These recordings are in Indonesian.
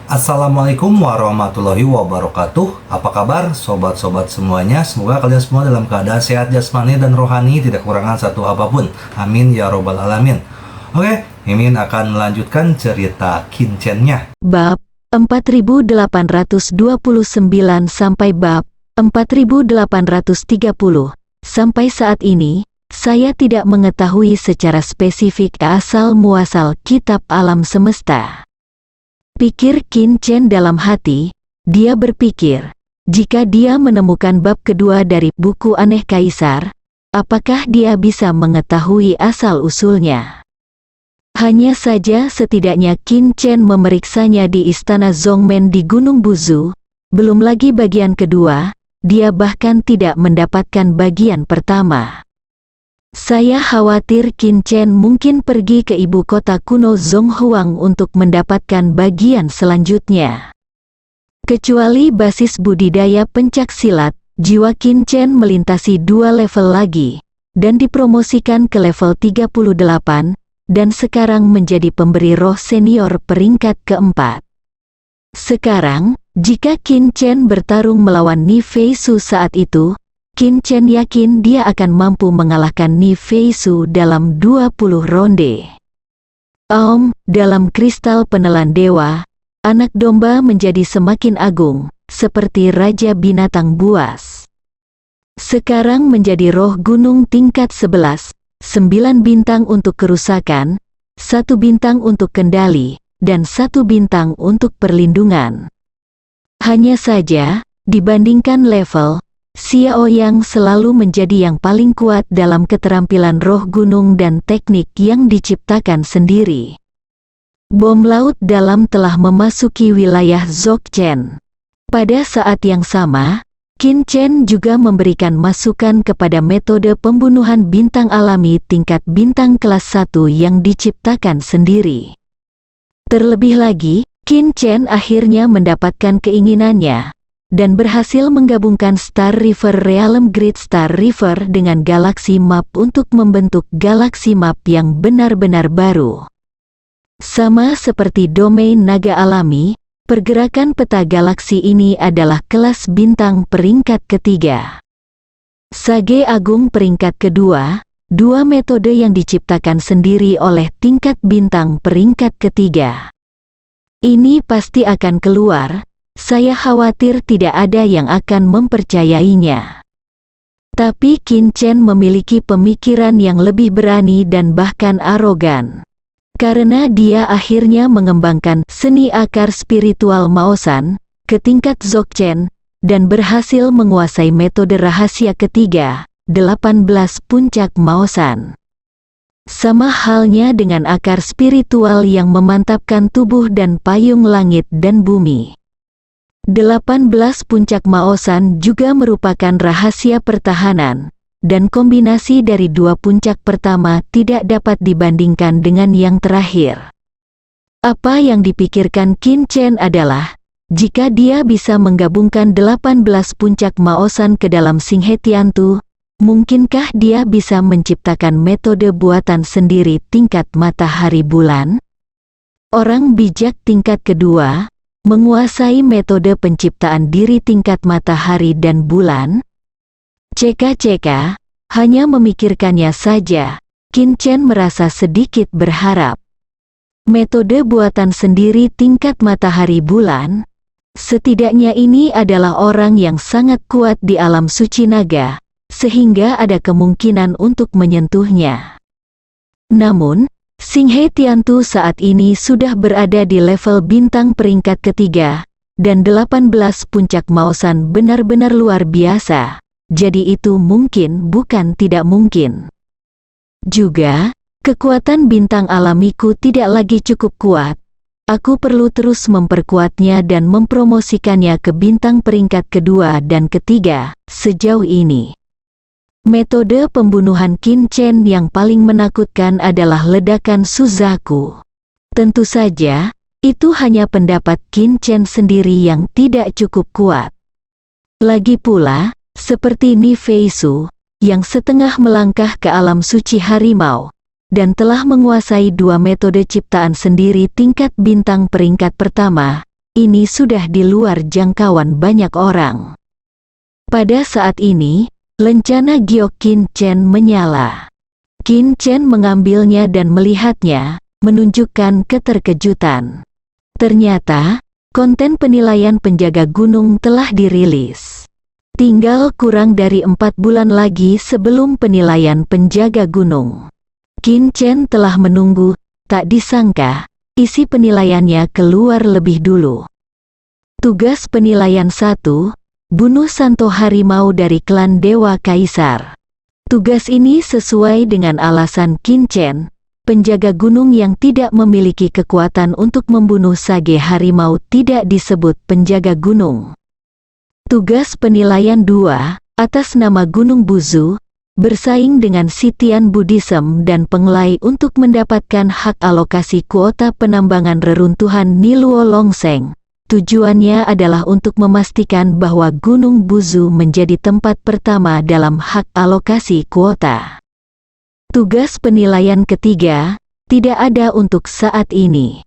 Assalamualaikum warahmatullahi wabarakatuh. Apa kabar sobat-sobat semuanya? Semoga kalian semua dalam keadaan sehat jasmani dan rohani, tidak kekurangan satu apapun. Amin ya robbal alamin. Oke, Mimin akan melanjutkan cerita Kinchen-nya. Bab 4829 sampai bab 4830. Sampai saat ini, saya tidak mengetahui secara spesifik asal-muasal kitab alam semesta. Pikir Kinchen dalam hati. Dia berpikir, jika dia menemukan bab kedua dari buku Aneh Kaisar, apakah dia bisa mengetahui asal-usulnya? Hanya saja setidaknya Kinchen memeriksanya di istana Zongmen di Gunung Buzu. Belum lagi bagian kedua, dia bahkan tidak mendapatkan bagian pertama. Saya khawatir Kinchen mungkin pergi ke ibu kota kuno Zonghuang untuk mendapatkan bagian selanjutnya. Kecuali basis budidaya pencak silat, jiwa Kinchen melintasi 2 level lagi, dan dipromosikan ke level 38, dan sekarang menjadi pemberi roh senior peringkat keempat. Sekarang, jika Kinchen bertarung melawan Ni Feisu saat itu, Kinchen yakin dia akan mampu mengalahkan Ni Feisu dalam 20 ronde. Dalam kristal penelan dewa, anak domba menjadi semakin agung, seperti raja binatang buas. Sekarang menjadi roh gunung tingkat 11, 9 bintang untuk kerusakan, 1 bintang untuk kendali, dan 1 bintang untuk perlindungan. Hanya saja, dibandingkan level, Xiao Yang selalu menjadi yang paling kuat dalam keterampilan roh gunung dan teknik yang diciptakan sendiri. Bom laut dalam telah memasuki wilayah Dzogchen. Pada saat yang sama, Kinchen juga memberikan masukan kepada metode pembunuhan bintang alami tingkat bintang kelas 1 yang diciptakan sendiri. Terlebih lagi, Kinchen akhirnya mendapatkan keinginannya, dan berhasil menggabungkan Star River Realm Great Star River dengan Galaxy Map untuk membentuk Galaxy Map yang benar-benar baru. Sama seperti domain naga alami, pergerakan peta galaksi ini adalah kelas bintang peringkat ketiga. Sage Agung peringkat kedua, 2 metode yang diciptakan sendiri oleh tingkat bintang peringkat ketiga. Ini pasti akan keluar. Saya khawatir tidak ada yang akan mempercayainya. Tapi Kinchen memiliki pemikiran yang lebih berani dan bahkan arogan. Karena dia akhirnya mengembangkan seni akar spiritual Maosan ke tingkat Dzogchen, dan berhasil menguasai metode rahasia ketiga, 18 puncak Maosan. Sama halnya dengan akar spiritual yang memantapkan tubuh dan payung langit dan bumi. 18 puncak Maosan juga merupakan rahasia pertahanan, dan kombinasi dari 2 puncak pertama tidak dapat dibandingkan dengan yang terakhir. Apa yang dipikirkan Kinchen adalah, jika dia bisa menggabungkan 18 puncak Maosan ke dalam Singhe Tiantu, mungkinkah dia bisa menciptakan metode buatan sendiri tingkat matahari bulan? Orang bijak tingkat kedua, menguasai metode penciptaan diri tingkat matahari dan bulan? CK hanya memikirkannya saja, Kinchen merasa sedikit berharap. Metode buatan sendiri tingkat matahari bulan? Setidaknya ini adalah orang yang sangat kuat di alam suci naga, sehingga ada kemungkinan untuk menyentuhnya. Namun, Singhe Tiantu saat ini sudah berada di level bintang peringkat ketiga, dan 18 puncak Maosan benar-benar luar biasa, jadi itu mungkin bukan tidak mungkin. Juga, kekuatan bintang alamiku tidak lagi cukup kuat. Aku perlu terus memperkuatnya dan mempromosikannya ke bintang peringkat kedua dan ketiga, sejauh ini. Metode pembunuhan Kinchen yang paling menakutkan adalah ledakan Suzaku. Tentu saja, itu hanya pendapat Kinchen sendiri yang tidak cukup kuat. Lagi pula, seperti Ni Feisu, yang setengah melangkah ke alam suci harimau, dan telah menguasai 2 metode ciptaan sendiri tingkat bintang peringkat pertama, ini sudah di luar jangkauan banyak orang. Pada saat ini, lencana giok Qin Chen menyala. Qin Chen mengambilnya dan melihatnya, menunjukkan keterkejutan. Ternyata, konten penilaian penjaga gunung telah dirilis. Tinggal kurang dari 4 bulan lagi sebelum penilaian penjaga gunung. Qin Chen telah menunggu, tak disangka, isi penilaiannya keluar lebih dulu. Tugas penilaian 1, bunuh Santo Harimau dari klan Dewa Kaisar. Tugas ini sesuai dengan alasan Qin Chen, penjaga gunung yang tidak memiliki kekuatan untuk membunuh sage harimau tidak disebut penjaga gunung. Tugas penilaian 2, atas nama Gunung Buzu, bersaing dengan Sitian Buddhism dan Penglai untuk mendapatkan hak alokasi kuota penambangan reruntuhan Niluo Longseng. Tujuannya adalah untuk memastikan bahwa Gunung Buzu menjadi tempat pertama dalam hak alokasi kuota. Tugas penilaian ketiga, tidak ada untuk saat ini.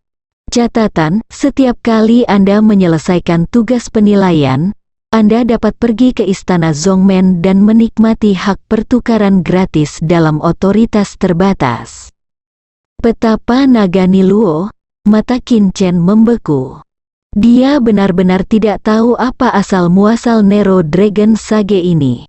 Catatan, setiap kali Anda menyelesaikan tugas penilaian, Anda dapat pergi ke Istana Zongmen dan menikmati hak pertukaran gratis dalam otoritas terbatas. Betapa naga Niluo, mata Qin Chen membeku. Dia benar-benar tidak tahu apa asal-muasal Nero Dragon Sage ini.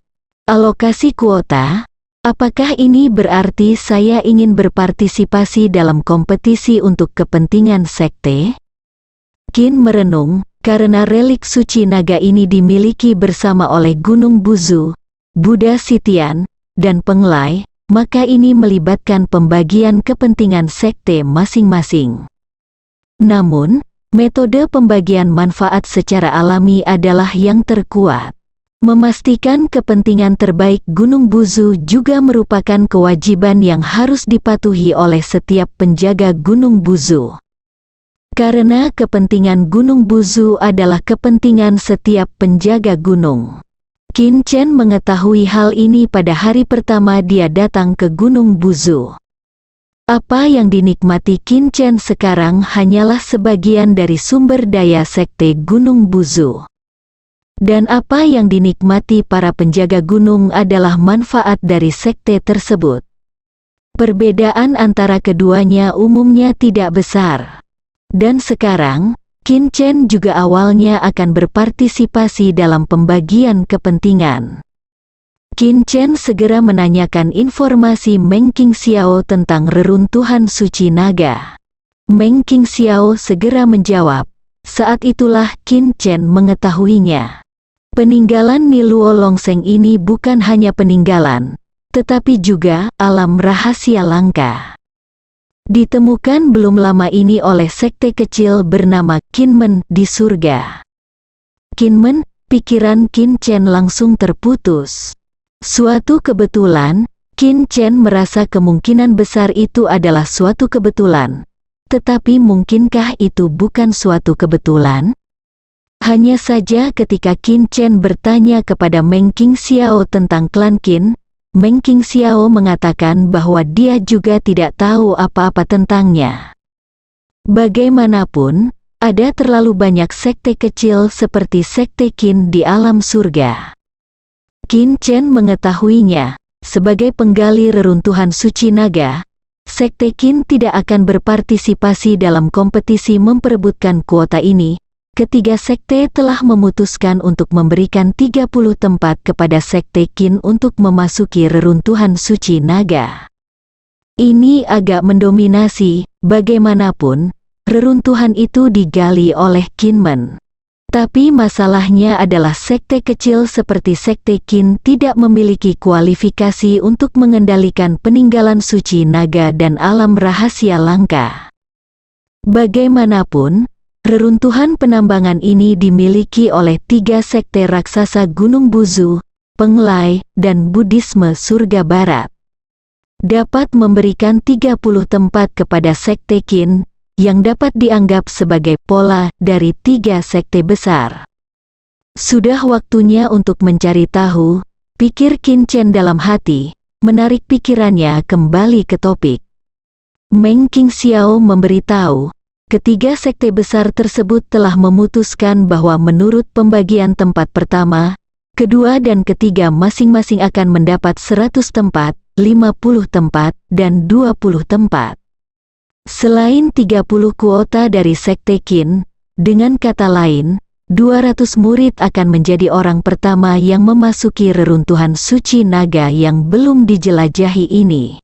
Alokasi kuota, apakah ini berarti saya ingin berpartisipasi dalam kompetisi untuk kepentingan sekte? Qin merenung, karena relik suci naga ini dimiliki bersama oleh Gunung Buzu, Buddha Sitian, dan Penglai, maka ini melibatkan pembagian kepentingan sekte masing-masing. Namun, metode pembagian manfaat secara alami adalah yang terkuat. Memastikan kepentingan terbaik Gunung Buzu juga merupakan kewajiban yang harus dipatuhi oleh setiap penjaga Gunung Buzu. Karena kepentingan Gunung Buzu adalah kepentingan setiap penjaga gunung. Qin Chen mengetahui hal ini pada hari pertama dia datang ke Gunung Buzu. Apa yang dinikmati Qin Chen sekarang hanyalah sebagian dari sumber daya sekte Gunung Buzu. Dan apa yang dinikmati para penjaga gunung adalah manfaat dari sekte tersebut. Perbedaan antara keduanya umumnya tidak besar. Dan sekarang, Qin Chen juga awalnya akan berpartisipasi dalam pembagian kepentingan. Qin Chen segera menanyakan informasi Meng Qingxiao tentang reruntuhan suci naga. Meng Qingxiao segera menjawab. Saat itulah Qin Chen mengetahuinya. Peninggalan Niluo Longseng ini bukan hanya peninggalan, tetapi juga alam rahasia langka. Ditemukan belum lama ini oleh sekte kecil bernama Kinmen di surga. Kinmen, pikiran Qin Chen langsung terputus. Suatu kebetulan, Qin Chen merasa kemungkinan besar itu adalah suatu kebetulan. Tetapi mungkinkah itu bukan suatu kebetulan? Hanya saja ketika Qin Chen bertanya kepada Meng Qingxiao tentang klan Qin, Meng Qingxiao mengatakan bahwa dia juga tidak tahu apa-apa tentangnya. Bagaimanapun, ada terlalu banyak sekte kecil seperti sekte Qin di alam surga. Qin Chen mengetahuinya, sebagai penggali reruntuhan suci naga, sekte Qin tidak akan berpartisipasi dalam kompetisi memperebutkan kuota ini. Ketiga sekte telah memutuskan untuk memberikan 30 tempat kepada sekte Qin untuk memasuki reruntuhan suci naga. Ini agak mendominasi, bagaimanapun, reruntuhan itu digali oleh Kinmen. Tapi masalahnya adalah sekte kecil seperti sekte Qin tidak memiliki kualifikasi untuk mengendalikan peninggalan suci naga dan alam rahasia langka. Bagaimanapun, reruntuhan penambangan ini dimiliki oleh 3 sekte raksasa Gunung Buzu, Penglai, dan Buddhisme Surga Barat. Dapat memberikan 30 tempat kepada sekte Qin, yang dapat dianggap sebagai pola dari 3 sekte besar. Sudah waktunya untuk mencari tahu, pikir Qin Chen dalam hati, menarik pikirannya kembali ke topik. Meng Qingxiao memberitahu, ketiga sekte besar tersebut telah memutuskan bahwa menurut pembagian tempat pertama, kedua dan ketiga masing-masing akan mendapat 100 tempat, 50 tempat, dan 20 tempat. Selain 30 kuota dari sekte Qin, dengan kata lain, 200 murid akan menjadi orang pertama yang memasuki reruntuhan suci naga yang belum dijelajahi ini.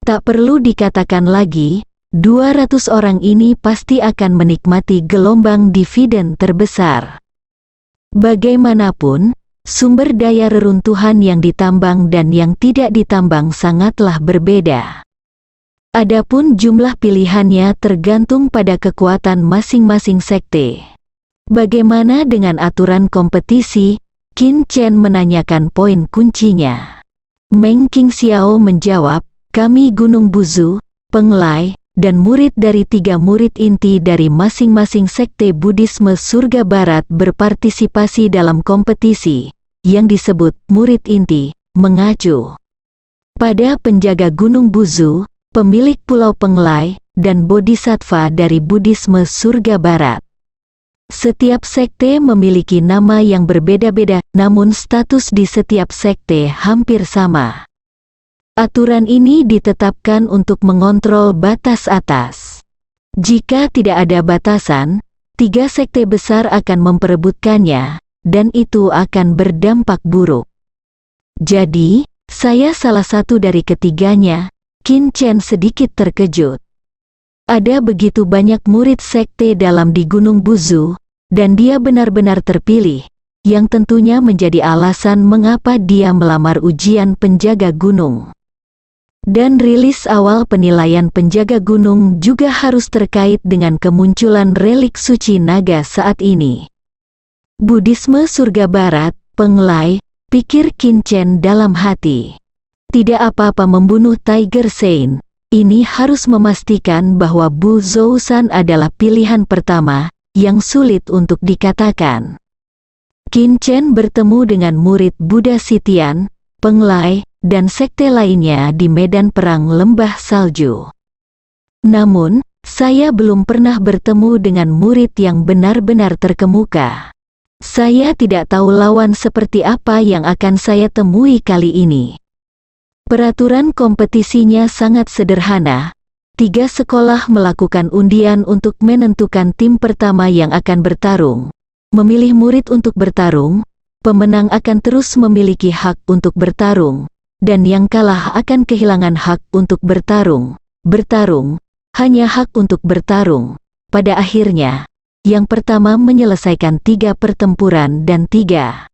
Tak perlu dikatakan lagi, 200 orang ini pasti akan menikmati gelombang dividen terbesar. Bagaimanapun, sumber daya reruntuhan yang ditambang dan yang tidak ditambang sangatlah berbeda. Adapun jumlah pilihannya tergantung pada kekuatan masing-masing sekte. Bagaimana dengan aturan kompetisi? Qin Chen menanyakan poin kuncinya. Meng Qingxiao menjawab, kami Gunung Buzu, Penglai, dan murid dari 3 murid inti dari masing-masing sekte Buddhisme Surga Barat berpartisipasi dalam kompetisi, yang disebut murid inti, mengacu pada penjaga Gunung Buzu, pemilik Pulau Penglai, dan Bodhisattva dari Buddhisme Surga Barat. Setiap sekte memiliki nama yang berbeda-beda, namun status di setiap sekte hampir sama. Aturan ini ditetapkan untuk mengontrol batas atas. Jika tidak ada batasan, 3 sekte besar akan memperebutkannya, dan itu akan berdampak buruk. Jadi, saya salah satu dari ketiganya. Qin Chen sedikit terkejut. Ada begitu banyak murid sekte dalam di Gunung Buzu, dan dia benar-benar terpilih, yang tentunya menjadi alasan mengapa dia melamar ujian penjaga gunung. Dan rilis awal penilaian penjaga gunung juga harus terkait dengan kemunculan relik suci naga saat ini. Buddhisme Surga Barat, Penglai, pikir Qin Chen dalam hati. Tidak apa-apa membunuh Tiger Saint. Ini harus memastikan bahwa Bu Zousan adalah pilihan pertama, yang sulit untuk dikatakan. Qin Chen bertemu dengan murid Buddha Sitian, Penglai, dan sekte lainnya di medan perang lembah salju. Namun, saya belum pernah bertemu dengan murid yang benar-benar terkemuka. Saya tidak tahu lawan seperti apa yang akan saya temui kali ini. Peraturan kompetisinya sangat sederhana. 3 sekolah melakukan undian untuk menentukan tim pertama yang akan bertarung. Memilih murid untuk bertarung, pemenang akan terus memiliki hak untuk bertarung, dan yang kalah akan kehilangan hak untuk bertarung. Bertarung, hanya hak untuk bertarung. Pada akhirnya, yang pertama menyelesaikan 3 pertempuran dan 3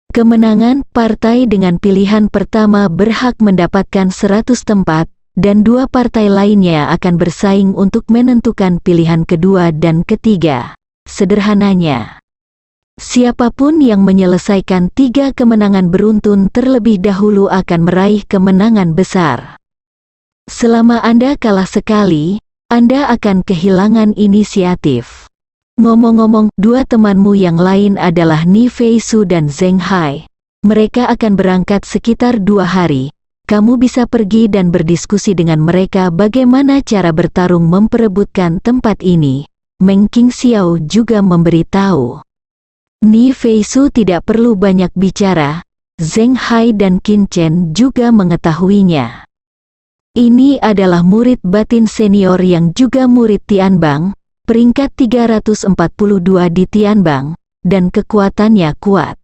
kemenangan. Partai dengan pilihan pertama berhak mendapatkan 100 tempat, dan 2 partai lainnya akan bersaing untuk menentukan pilihan kedua dan ketiga. Sederhananya, siapapun yang menyelesaikan 3 kemenangan beruntun terlebih dahulu akan meraih kemenangan besar. Selama Anda kalah sekali, Anda akan kehilangan inisiatif. Ngomong-ngomong, 2 temanmu yang lain adalah Ni Feisu dan Zheng Hai. Mereka akan berangkat sekitar 2 hari. Kamu bisa pergi dan berdiskusi dengan mereka bagaimana cara bertarung memperebutkan tempat ini. Meng Qingxiao juga memberitahu. Ni Feisu tidak perlu banyak bicara. Zheng Hai dan Qin Chen juga mengetahuinya. Ini adalah murid batin senior yang juga murid Tianbang, peringkat 342 di Tianbang, dan kekuatannya kuat.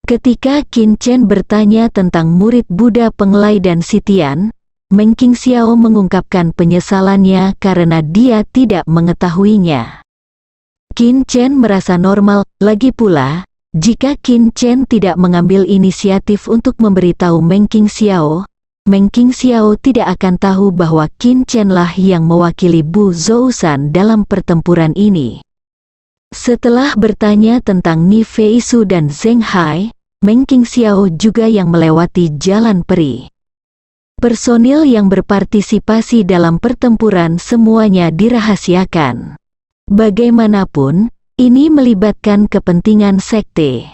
Ketika Qin Chen bertanya tentang murid Buddha Penglai dan Sitian, Meng Qingxiao mengungkapkan penyesalannya karena dia tidak mengetahuinya. Qin Chen merasa normal, lagi pula, jika Qin Chen tidak mengambil inisiatif untuk memberitahu Meng Qingxiao, Meng Qingxiao tidak akan tahu bahwa Qin Chen lah yang mewakili Bu Zousan dalam pertempuran ini. Setelah bertanya tentang Ni Feisu dan Zheng Hai, Meng Qingxiao juga yang melewati jalan peri. Personil yang berpartisipasi dalam pertempuran semuanya dirahasiakan. Bagaimanapun, ini melibatkan kepentingan sekte.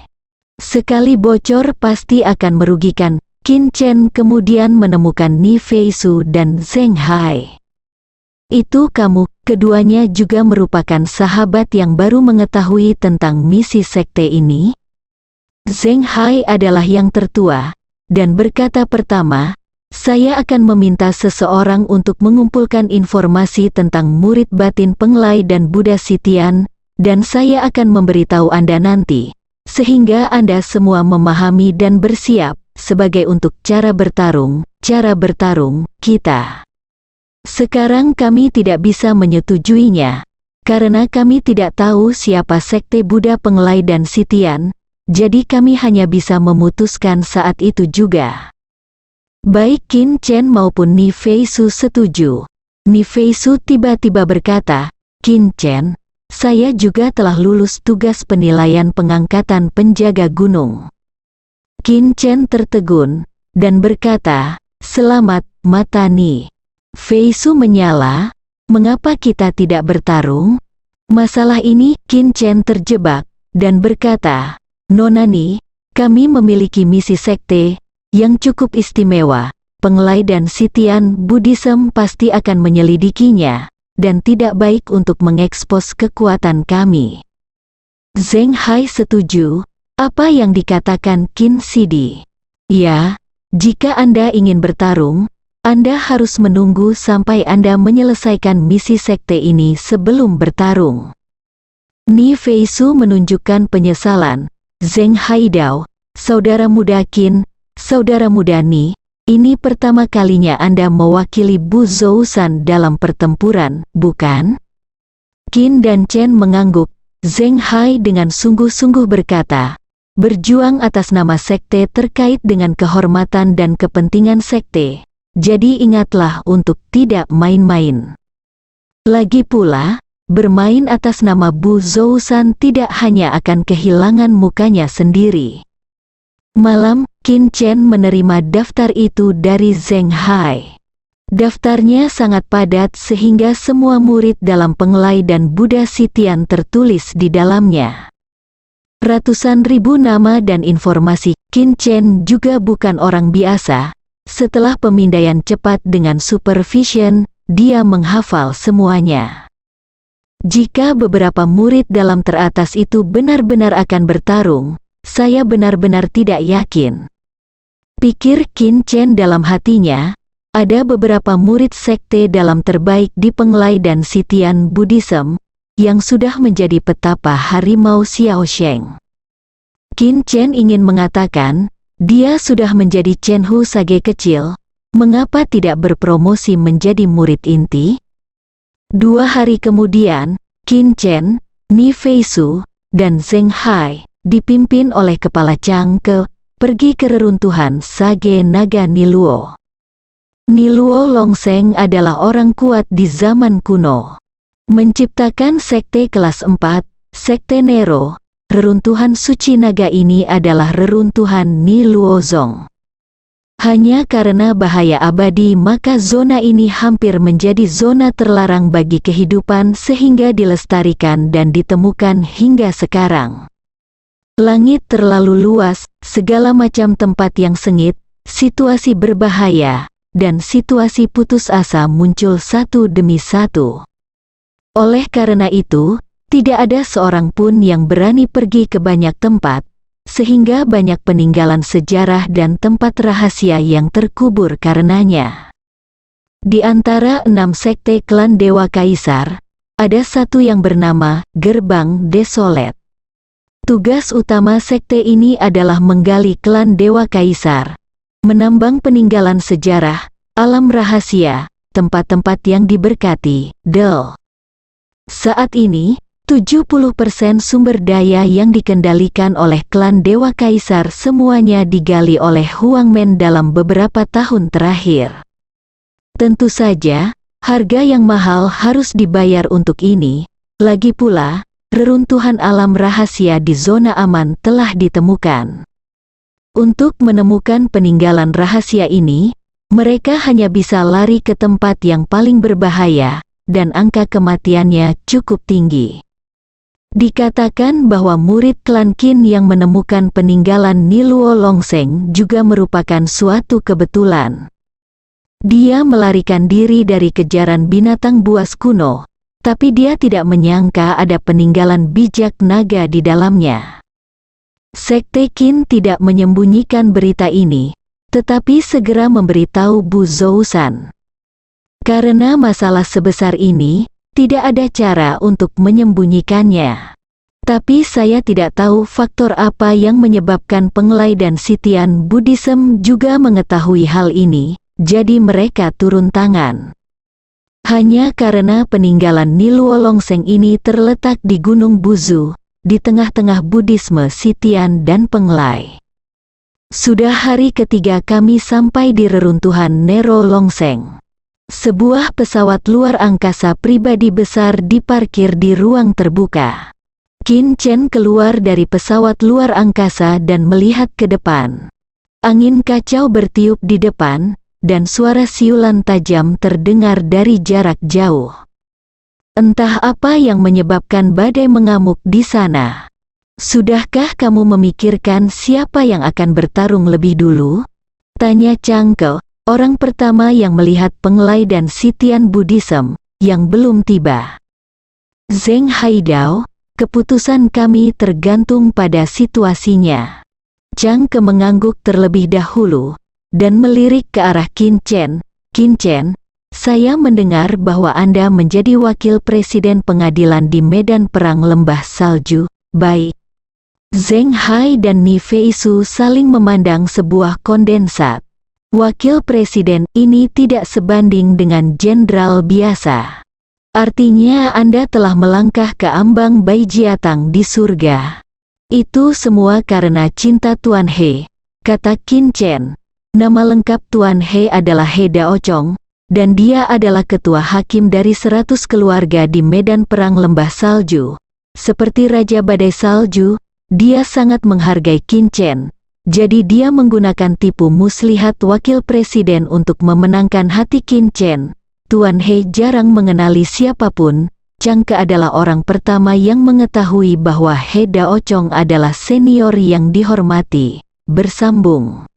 Sekali bocor pasti akan merugikan. Qin Chen kemudian menemukan Ni Feisu dan Zheng Hai. Itu kamu, keduanya juga merupakan sahabat yang baru mengetahui tentang misi sekte ini? Zheng Hai adalah yang tertua, dan berkata pertama, saya akan meminta seseorang untuk mengumpulkan informasi tentang murid batin Penglai dan Buddha Sitian, dan saya akan memberitahu Anda nanti, sehingga Anda semua memahami dan bersiap, sebagai untuk cara bertarung kita. Sekarang kami tidak bisa menyetujuinya, karena kami tidak tahu siapa sekte Buddha Penglai dan Sitian, jadi kami hanya bisa memutuskan saat itu juga. Baik Qin Chen maupun Ni Feisu setuju. Ni Feisu tiba-tiba berkata, Qin Chen, saya juga telah lulus tugas penilaian pengangkatan penjaga gunung. Qin Chen tertegun, dan berkata, selamat, mata Ni Feisu menyala, mengapa kita tidak bertarung? Masalah ini, Qin Chen terjebak, dan berkata, Nona Ni, kami memiliki misi sekte yang cukup istimewa. Penglai dan Sitian Buddhism pasti akan menyelidikinya, dan tidak baik untuk mengekspos kekuatan kami. Zheng Hai setuju, apa yang dikatakan Qin Sidi. Ya, jika Anda ingin bertarung, Anda harus menunggu sampai Anda menyelesaikan misi sekte ini sebelum bertarung. Ni Feisu menunjukkan penyesalan. Zheng Haidao, saudara muda Qin, saudara muda Ni, ini pertama kalinya Anda mewakili Bu Zousan dalam pertempuran, bukan? Qin dan Chen mengangguk. Zheng Hai dengan sungguh-sungguh berkata, berjuang atas nama sekte terkait dengan kehormatan dan kepentingan sekte, jadi ingatlah untuk tidak main-main. Lagi pula, bermain atas nama Bu Zousan tidak hanya akan kehilangan mukanya sendiri. Malam, Qin Chen menerima daftar itu dari Zheng Hai. Daftarnya sangat padat sehingga semua murid dalam Penglai dan Buddha Sitian tertulis di dalamnya. Ratusan ribu nama dan informasi. Qin Chen juga bukan orang biasa. Setelah pemindaian cepat dengan supervision, dia menghafal semuanya. Jika beberapa murid dalam teratas itu benar-benar akan bertarung, saya benar-benar tidak yakin. Pikir Qin Chen dalam hatinya, ada beberapa murid sekte dalam terbaik di Penglai dan Sitian Buddhism, yang sudah menjadi petapa harimau Xiaosheng. Qin Chen ingin mengatakan, dia sudah menjadi Chen Hu Sage kecil, mengapa tidak berpromosi menjadi murid inti? 2 hari kemudian, Qin Chen, Ni Feisu, dan Zheng Hai, dipimpin oleh Kepala Chang Ke, pergi ke reruntuhan Sage Naga Niluo. Niluo Longseng adalah orang kuat di zaman kuno. Menciptakan sekte kelas 4, sekte Nero, reruntuhan suci naga ini adalah reruntuhan Niluo Zong. Hanya karena bahaya abadi maka zona ini hampir menjadi zona terlarang bagi kehidupan sehingga dilestarikan dan ditemukan hingga sekarang. Langit terlalu luas, segala macam tempat yang sengit, situasi berbahaya, dan situasi putus asa muncul satu demi satu. Oleh karena itu, tidak ada seorang pun yang berani pergi ke banyak tempat, sehingga banyak peninggalan sejarah dan tempat rahasia yang terkubur karenanya. Di antara 6 sekte klan Dewa Kaisar, ada satu yang bernama Gerbang Desolet. Tugas utama sekte ini adalah menggali klan Dewa Kaisar, menambang peninggalan sejarah, alam rahasia, tempat-tempat yang diberkati, Del. Saat ini, 70% sumber daya yang dikendalikan oleh klan Dewa Kaisar semuanya digali oleh Huang Men dalam beberapa tahun terakhir. Tentu saja, harga yang mahal harus dibayar untuk ini. Lagi pula, reruntuhan alam rahasia di zona aman telah ditemukan. Untuk menemukan peninggalan rahasia ini, mereka hanya bisa lari ke tempat yang paling berbahaya, dan angka kematiannya cukup tinggi. Dikatakan bahwa murid klan Qin yang menemukan peninggalan Niluo Longseng juga merupakan suatu kebetulan. Dia melarikan diri dari kejaran binatang buas kuno, Tapi dia tidak menyangka ada peninggalan bijak naga di dalamnya. Sekte Qin tidak menyembunyikan berita ini, tetapi segera memberitahu Bu Zousan. Karena masalah sebesar ini, tidak ada cara untuk menyembunyikannya. Tapi saya tidak tahu faktor apa yang menyebabkan Penglai dan Sitian Buddhism juga mengetahui hal ini, jadi mereka turun tangan. Hanya karena peninggalan Niluo Longseng ini terletak di Gunung Buzu, di tengah-tengah Buddhisme Sitian dan Penglai. Sudah hari ketiga kami sampai di reruntuhan Nero Longseng. Sebuah pesawat luar angkasa pribadi besar diparkir di ruang terbuka. Qin Chen keluar dari pesawat luar angkasa dan melihat ke depan. Angin kacau bertiup di depan, dan suara siulan tajam terdengar dari jarak jauh. Entah apa yang menyebabkan badai mengamuk di sana. Sudahkah kamu memikirkan siapa yang akan bertarung lebih dulu? Tanya Chang Ke, orang pertama yang melihat Penglai dan Sitian Buddhism, yang belum tiba. Zheng Haidao, keputusan kami tergantung pada situasinya. Chang Ke mengangguk terlebih dahulu, dan melirik ke arah Qin Chen. Qin Chen, saya mendengar bahwa Anda menjadi wakil presiden pengadilan di medan perang lembah salju. Baik. Zheng Hai dan Ni Feisu saling memandang sebuah kondensat. Wakil presiden ini tidak sebanding dengan jenderal biasa. Artinya Anda telah melangkah ke ambang Baijiatang di surga. Itu semua karena cinta Tuan He, kata Qin Chen. Nama lengkap Tuan He adalah He Daocong, dan dia adalah ketua hakim dari 100 keluarga di medan perang lembah salju. Seperti Raja Badai Salju, dia sangat menghargai Qin Chen. Jadi dia menggunakan tipu muslihat wakil presiden untuk memenangkan hati Qin Chen. Tuan He jarang mengenali siapapun. Chang Ke adalah orang pertama yang mengetahui bahwa He Daocong adalah senior yang dihormati. Bersambung.